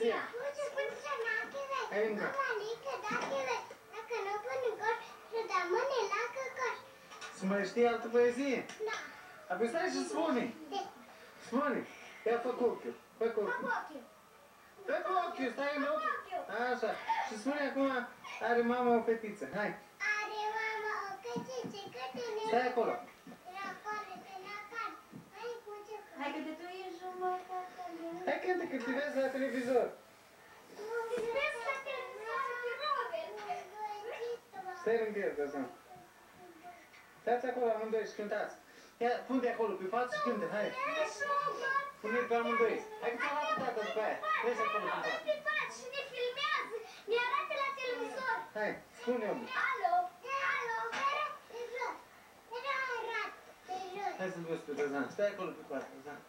poezie. Hai încă. Să mai știi altă poezie? Da. Apoi stai și spune. Spune. Ia fă cu ochiul. Fă cu ochiul. Fă cu ochiul, stai în ochi. Așa. Și spune acum, are mama o fetiță. Hai. Are mama o căciță, câte Stai acolo. Hai că tu ești jumătate. Hai cântă că te vezi la televizor. Stai lângă el, Găzan. Stați acolo amândoi și cântați. Ia, pune-te acolo pe pat și cântă, hai. Pune-te pe amândoi. Hai că ți-a luat tata după aia. Vezi acolo pe pat. Pe pat și ne filmează, ne arată la televizor. Hai, spune-o. Alo, alo, te rog, te rog, te rog. Hai să-l vezi pe Găzan. Stai acolo pe pat, Găzan.